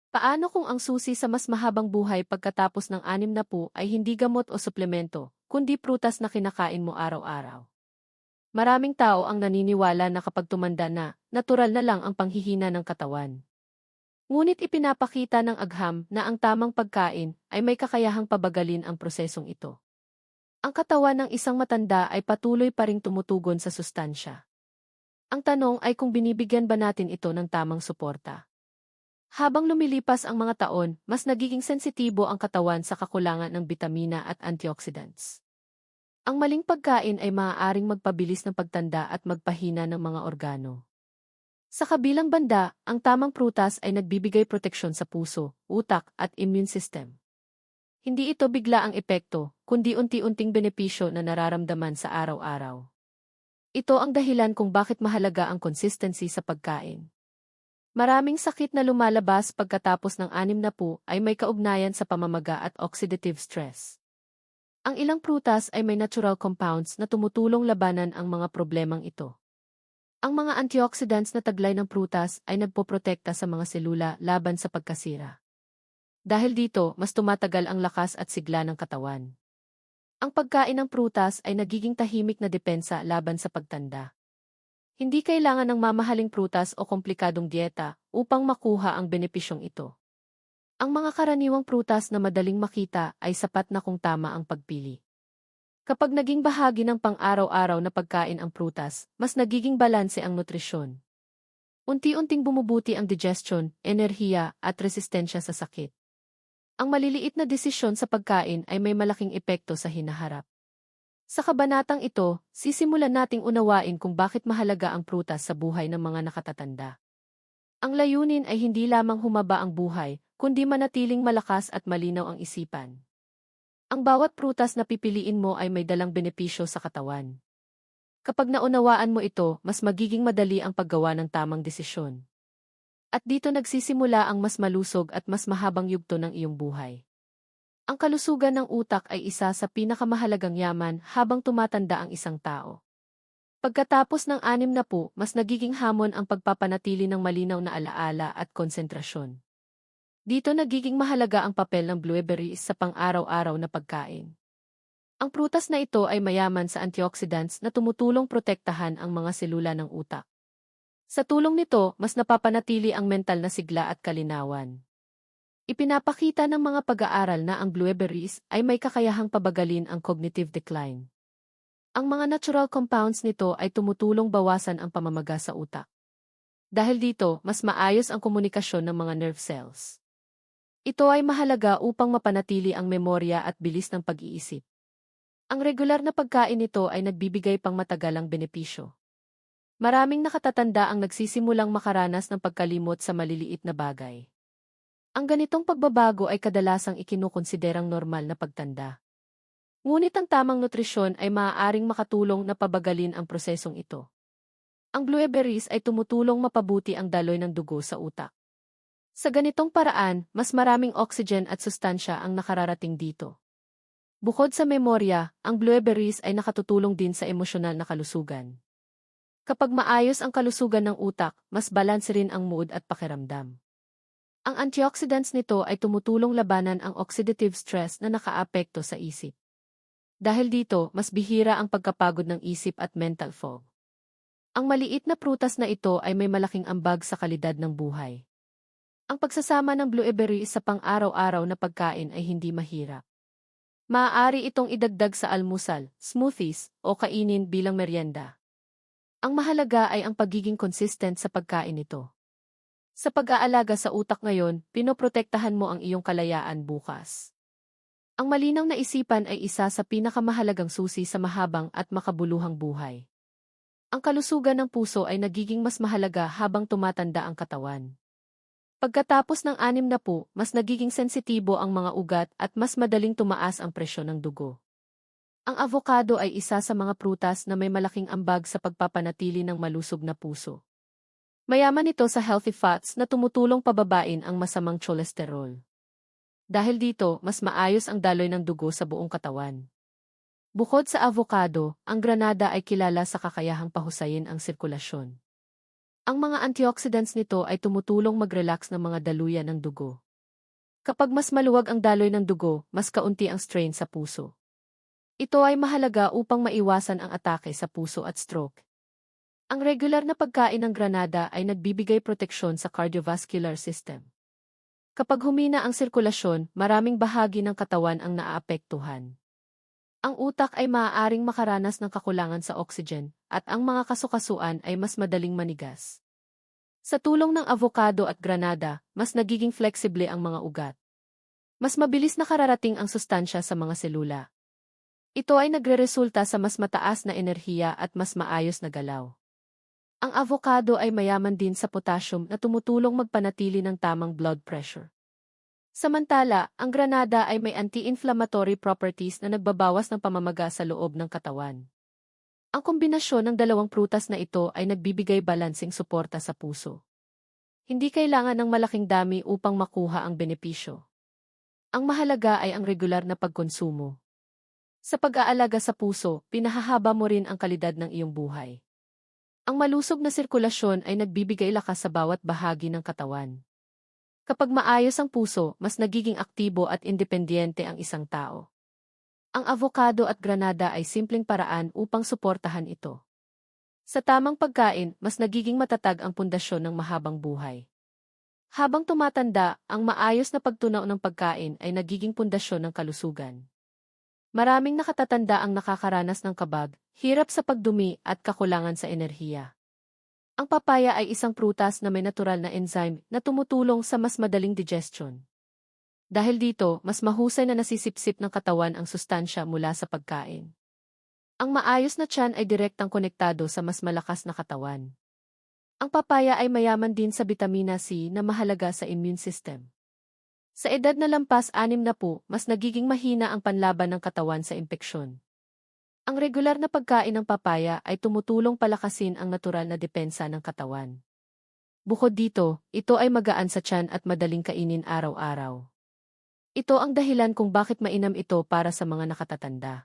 Paano kung ang susi sa mas mahabang buhay pagkatapos ng 60 ay hindi gamot o suplemento, kundi prutas na kinakain mo araw-araw? Maraming tao ang naniniwala na kapag tumanda na, natural na lang ang panghihina ng katawan. Ngunit ipinapakita ng agham na ang tamang pagkain ay may kakayahang pabagalin ang prosesong ito. Ang katawan ng isang matanda ay patuloy pa ring tumutugon sa sustansya. Ang tanong ay kung binibigyan ba natin ito ng tamang suporta. Habang lumilipas ang mga taon, mas nagiging sensitibo ang katawan sa kakulangan ng bitamina at antioxidants. Ang maling pagkain ay maaaring magpabilis ng pagtanda at magpahina ng mga organo. Sa kabilang banda, ang tamang prutas ay nagbibigay proteksyon sa puso, utak at immune system. Hindi ito bigla ang epekto, kundi unti-unting benepisyo na nararamdaman sa araw-araw. Ito ang dahilan kung bakit mahalaga ang consistency sa pagkain. Maraming sakit na lumalabas pagkatapos ng 60 ay may kaugnayan sa pamamaga at oxidative stress. Ang ilang prutas ay may natural compounds na tumutulong labanan ang mga problemang ito. Ang mga antioxidants na taglay ng prutas ay nagpoprotekta sa mga selula laban sa pagkasira. Dahil dito, mas tumatagal ang lakas at sigla ng katawan. Ang pagkain ng prutas ay nagiging tahimik na depensa laban sa pagtanda. Hindi kailangan ng mamahaling prutas o komplikadong dieta upang makuha ang benepisyong ito. Ang mga karaniwang prutas na madaling makita ay sapat na kung tama ang pagpili. Kapag naging bahagi ng pang-araw-araw na pagkain ang prutas, mas nagiging balanse ang nutrisyon. Unti-unting bumubuti ang digestion, enerhiya, at resistensya sa sakit. Ang maliliit na desisyon sa pagkain ay may malaking epekto sa hinaharap. Sa kabanatang ito, sisimulan nating unawain kung bakit mahalaga ang prutas sa buhay ng mga nakatatanda. Ang layunin ay hindi lamang humaba ang buhay, kundi manatiling malakas at malinaw ang isipan. Ang bawat prutas na pipiliin mo ay may dalang benepisyo sa katawan. Kapag naunawaan mo ito, mas magiging madali ang paggawa ng tamang desisyon. At dito nagsisimula ang mas malusog at mas mahabang yugto ng iyong buhay. Ang kalusugan ng utak ay isa sa pinakamahalagang yaman habang tumatanda ang isang tao. Pagkatapos ng 60, mas nagiging hamon ang pagpapanatili ng malinaw na alaala at konsentrasyon. Dito nagiging mahalaga ang papel ng blueberries sa pang-araw-araw na pagkain. Ang prutas na ito ay mayaman sa antioxidants na tumutulong protektahan ang mga selula ng utak. Sa tulong nito, mas napapanatili ang mental na sigla at kalinawan. Ipinapakita ng mga pag-aaral na ang blueberries ay may kakayahang pabagalin ang cognitive decline. Ang mga natural compounds nito ay tumutulong bawasan ang pamamaga sa utak. Dahil dito, mas maayos ang komunikasyon ng mga nerve cells. Ito ay mahalaga upang mapanatili ang memorya at bilis ng pag-iisip. Ang regular na pagkain nito ay nagbibigay pang matagalang benepisyo. Maraming nakatatanda ang nagsisimulang makaranas ng pagkalimot sa maliliit na bagay. Ang ganitong pagbabago ay kadalasang ikinukonsiderang normal na pagtanda. Ngunit ang tamang nutrisyon ay maaaring makatulong na pabagalin ang prosesong ito. Ang blueberries ay tumutulong mapabuti ang daloy ng dugo sa utak. Sa ganitong paraan, mas maraming oxygen at sustansya ang nakararating dito. Bukod sa memorya, ang blueberries ay nakatutulong din sa emosyonal na kalusugan. Kapag maayos ang kalusugan ng utak, mas balanse rin ang mood at pakiramdam. Ang antioxidants nito ay tumutulong labanan ang oxidative stress na nakaapekto sa isip. Dahil dito, mas bihira ang pagkapagod ng isip at mental fog. Ang maliit na prutas na ito ay may malaking ambag sa kalidad ng buhay. Ang pagsasama ng blueberries sa pang-araw-araw na pagkain ay hindi mahirap. Maaari itong idagdag sa almusal, smoothies, o kainin bilang merienda. Ang mahalaga ay ang pagiging consistent sa pagkain nito. Sa pag-aalaga sa utak ngayon, pinoprotektahan mo ang iyong kalayaan bukas. Ang malinaw na isipan ay isa sa pinakamahalagang susi sa mahabang at makabuluhang buhay. Ang kalusugan ng puso ay nagiging mas mahalaga habang tumatanda ang katawan. Pagkatapos ng 60, mas nagiging sensitibo ang mga ugat at mas madaling tumaas ang presyon ng dugo. Ang avocado ay isa sa mga prutas na may malaking ambag sa pagpapanatili ng malusog na puso. Mayaman ito sa healthy fats na tumutulong pababain ang masamang cholesterol. Dahil dito, mas maayos ang daloy ng dugo sa buong katawan. Bukod sa avocado, ang granada ay kilala sa kakayahang pahusayin ang sirkulasyon. Ang mga antioxidants nito ay tumutulong mag-relax ng mga daluyan ng dugo. Kapag mas maluwag ang daloy ng dugo, mas kaunti ang strain sa puso. Ito ay mahalaga upang maiwasan ang atake sa puso at stroke. Ang regular na pagkain ng granada ay nagbibigay proteksyon sa cardiovascular system. Kapag humina ang sirkulasyon, maraming bahagi ng katawan ang naaapektuhan. Ang utak ay maaaring makaranas ng kakulangan sa oxygen, at ang mga kasukasuan ay mas madaling manigas. Sa tulong ng avocado at granada, mas nagiging flexible ang mga ugat. Mas mabilis nakararating ang sustansya sa mga selula. Ito ay nagreresulta sa mas mataas na enerhiya at mas maayos na galaw. Ang avocado ay mayaman din sa potassium na tumutulong magpanatili ng tamang blood pressure. Samantala, ang granada ay may anti-inflammatory properties na nagbabawas ng pamamaga sa loob ng katawan. Ang kombinasyon ng dalawang prutas na ito ay nagbibigay balansing suporta sa puso. Hindi kailangan ng malaking dami upang makuha ang benepisyo. Ang mahalaga ay ang regular na pagkonsumo. Sa pag-aalaga sa puso, pinahahaba mo rin ang kalidad ng iyong buhay. Ang malusog na sirkulasyon ay nagbibigay lakas sa bawat bahagi ng katawan. Kapag maayos ang puso, mas nagiging aktibo at independyente ang isang tao. Ang avocado at granada ay simpleng paraan upang suportahan ito. Sa tamang pagkain, mas nagiging matatag ang pundasyon ng mahabang buhay. Habang tumatanda, ang maayos na pagtunaw ng pagkain ay nagiging pundasyon ng kalusugan. Maraming nakatatanda ang nakakaranas ng kabag, hirap sa pagdumi at kakulangan sa enerhiya. Ang papaya ay isang prutas na may natural na enzyme na tumutulong sa mas madaling digestion. Dahil dito, mas mahusay na nasisipsip ng katawan ang sustansya mula sa pagkain. Ang maayos na tiyan ay direktang konektado sa mas malakas na katawan. Ang papaya ay mayaman din sa bitamina C na mahalaga sa immune system. Sa edad na lampas 60, mas nagiging mahina ang panlaban ng katawan sa impeksyon. Ang regular na pagkain ng papaya ay tumutulong palakasin ang natural na depensa ng katawan. Bukod dito, ito ay magaan sa tiyan at madaling kainin araw-araw. Ito ang dahilan kung bakit mainam ito para sa mga nakatatanda.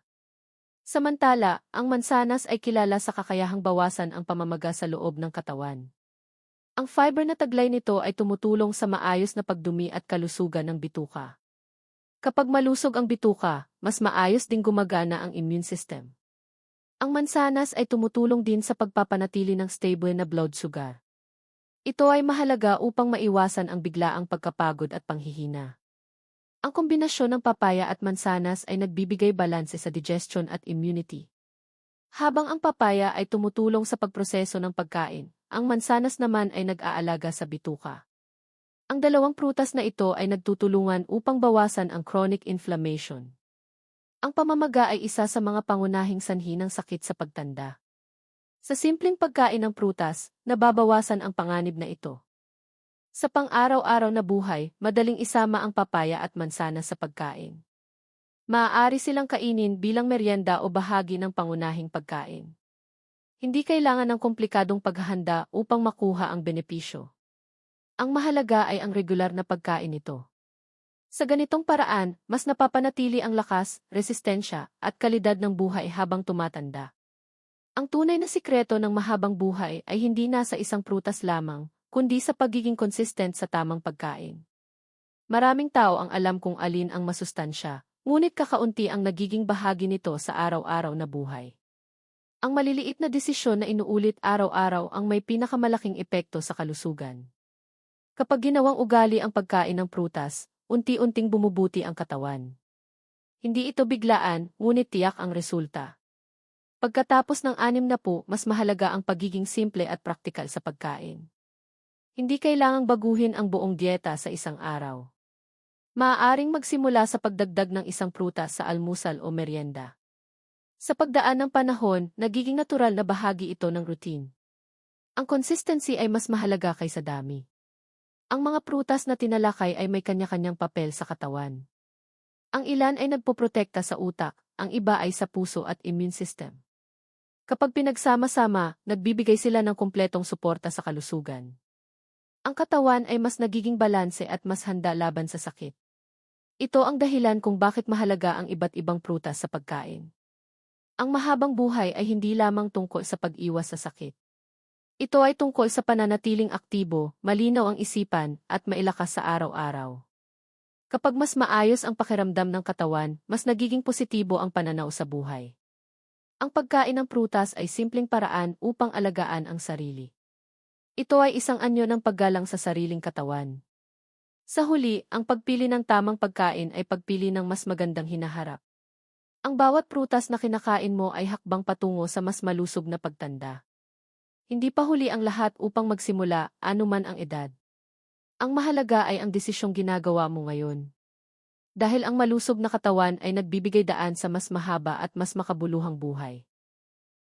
Samantala, ang mansanas ay kilala sa kakayahang bawasan ang pamamaga sa loob ng katawan. Ang fiber na taglay nito ay tumutulong sa maayos na pagdumi at kalusugan ng bituka. Kapag malusog ang bituka, mas maayos ding gumagana ang immune system. Ang mansanas ay tumutulong din sa pagpapanatili ng stable na blood sugar. Ito ay mahalaga upang maiwasan ang biglaang pagkapagod at panghihina. Ang kombinasyon ng papaya at mansanas ay nagbibigay balanse sa digestion at immunity. Habang ang papaya ay tumutulong sa pagproseso ng pagkain, ang mansanas naman ay nag-aalaga sa bituka. Ang dalawang prutas na ito ay nagtutulungan upang bawasan ang chronic inflammation. Ang pamamaga ay isa sa mga pangunahing sanhi ng sakit sa pagtanda. Sa simpleng pagkain ng prutas, nababawasan ang panganib na ito. Sa pang-araw-araw na buhay, madaling isama ang papaya at mansanas sa pagkain. Maaari silang kainin bilang merienda o bahagi ng pangunahing pagkain. Hindi kailangan ng komplikadong paghahanda upang makuha ang benepisyo. Ang mahalaga ay ang regular na pagkain nito. Sa ganitong paraan, mas napapanatili ang lakas, resistensya, at kalidad ng buhay habang tumatanda. Ang tunay na sikreto ng mahabang buhay ay hindi nasa isang prutas lamang, kundi sa pagiging consistent sa tamang pagkain. Maraming tao ang alam kung alin ang masustansya, ngunit kakaunti ang nagiging bahagi nito sa araw-araw na buhay. Ang maliliit na desisyon na inuulit araw-araw ang may pinakamalaking epekto sa kalusugan. Kapag ginawang ugali ang pagkain ng prutas, unti-unting bumubuti ang katawan. Hindi ito biglaan, ngunit tiyak ang resulta. Pagkatapos ng 60, mas mahalaga ang pagiging simple at praktikal sa pagkain. Hindi kailangang baguhin ang buong dieta sa isang araw. Maaaring magsimula sa pagdagdag ng isang prutas sa almusal o merienda. Sa pagdaan ng panahon, nagiging natural na bahagi ito ng routine. Ang consistency ay mas mahalaga kaysa dami. Ang mga prutas na tinalakay ay may kanya-kanyang papel sa katawan. Ang ilan ay nagpoprotekta sa utak, ang iba ay sa puso at immune system. Kapag pinagsama-sama, nagbibigay sila ng kumpletong suporta sa kalusugan. Ang katawan ay mas nagiging balanse at mas handa laban sa sakit. Ito ang dahilan kung bakit mahalaga ang iba't ibang prutas sa pagkain. Ang mahabang buhay ay hindi lamang tungkol sa pag-iwas sa sakit. Ito ay tungkol sa pananatiling aktibo, malinaw ang isipan, at mailakas sa araw-araw. Kapag mas maayos ang pakiramdam ng katawan, mas nagiging positibo ang pananaw sa buhay. Ang pagkain ng prutas ay simpleng paraan upang alagaan ang sarili. Ito ay isang anyo ng paggalang sa sariling katawan. Sa huli, ang pagpili ng tamang pagkain ay pagpili ng mas magandang hinaharap. Ang bawat prutas na kinakain mo ay hakbang patungo sa mas malusog na pagtanda. Hindi pa huli ang lahat upang magsimula, anuman ang edad. Ang mahalaga ay ang desisyong ginagawa mo ngayon. Dahil ang malusog na katawan ay nagbibigay daan sa mas mahaba at mas makabuluhang buhay.